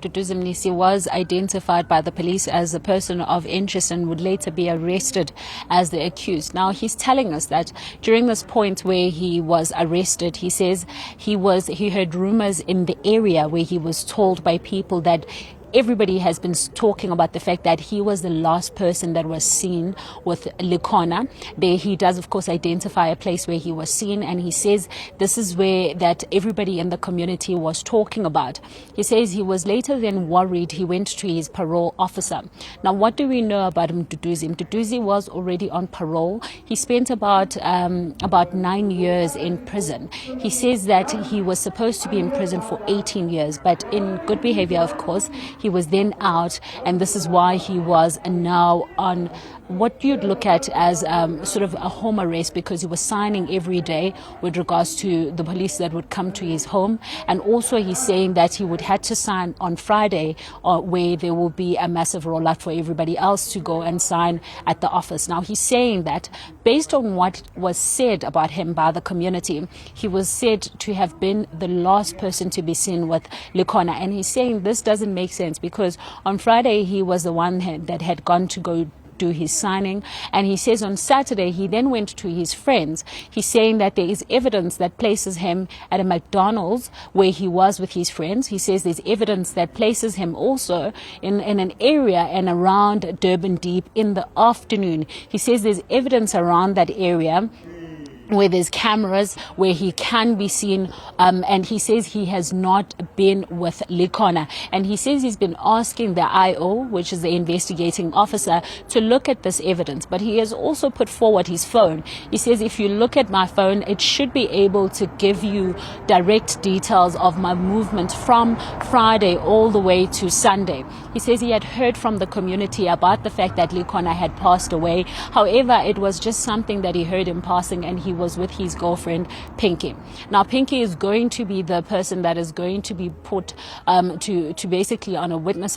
Mduduzi Mnisi was identified by the police as a person of interest and would later be arrested as the accused. Now, he's telling us that during this point where he was arrested, he says he heard rumors in the area where he was told by people that everybody has been talking about the fact that he was the last person that was seen with Likhona. There he does, of course, identify a place where he was seen, and he says this is where that everybody in the community was talking about. He says he was later then worried. He went to his parole officer. Now, what do we know about Mduduzi? Mduduzi was already on parole. He spent about 9 years in prison. He says that he was supposed to be in prison for 18 years, but in good behavior, of course, he was then out, and this is why he was now on what you'd look at as sort of a home arrest, because he was signing every day with regards to the police that would come to his home. And also he's saying that he would have to sign on Friday, where there will be a massive rollout for everybody else to go and sign at the office. Now, he's saying that based on what was said about him by the community, he was said to have been the last person to be seen with Likhona. And he's saying this doesn't make sense, because on Friday he was the one that had gone to go do his signing, and he says on Saturday he then went to his friends. He's saying that there is evidence that places him at a McDonald's where he was with his friends. He says there's evidence that places him also in an area and around Durban Deep in the afternoon. He says there's evidence around that area where there's cameras where he can be seen, and he says he has not been with Likhona. And he says he's been asking the IO, which is the investigating officer, to look at this evidence. But he has also put forward his phone. He says if you look at my phone, it should be able to give you direct details of my movement from Friday all the way to Sunday. He says he had heard from the community about the fact that Likhona had passed away. However, it was just something that he heard in passing, and he was with his girlfriend Pinky. Now, Pinky is going to be the person that is going to be put to basically on a witness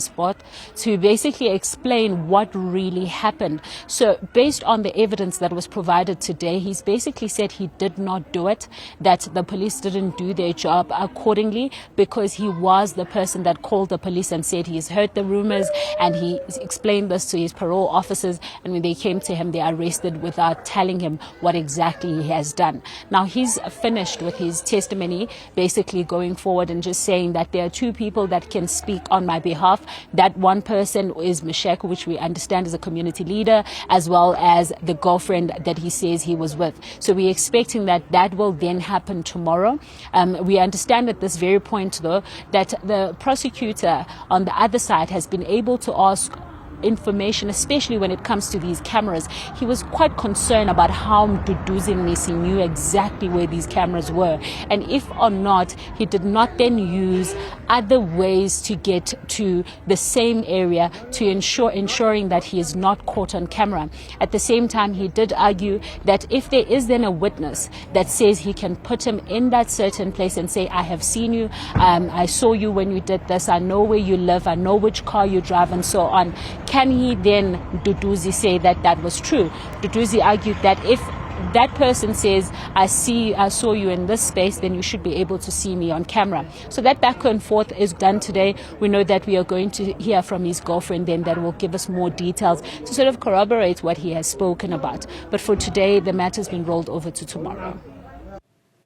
spot to basically explain what really happened. So based on the evidence that was provided today, he's basically said he did not do it, that the police didn't do their job accordingly, because he was the person that called the police and said he's heard the rumors, and he explained this to his parole officers, and when they came to him, they arrested without telling him what exactly he has done. Now, he's finished with his testimony, basically going forward and just saying that there are two people that can speak on my behalf. That one person is Meshek, which we understand is a community leader, as well as the girlfriend that he says he was with. So we're expecting that will then happen tomorrow. We understand at this very point, though, that the prosecutor on the other side has been able to ask information, especially when it comes to these cameras. He was quite concerned about how Mduduzi Mnisi knew exactly where these cameras were, and if or not he did not then use other ways to get to the same area to ensuring that he is not caught on camera. At the same time, he did argue that if there is then a witness that says he can put him in that certain place and say, I have seen you, I saw you when you did this, I know where you live, I know which car you drive, and so on, can he then, Mduduzi, say that that was true? Mduduzi argued that if that person says, I saw you in this space, then you should be able to see me on camera. So that back and forth is done today. We know that we are going to hear from his girlfriend then, that will give us more details to sort of corroborate what he has spoken about. But for today, the matter has been rolled over to tomorrow.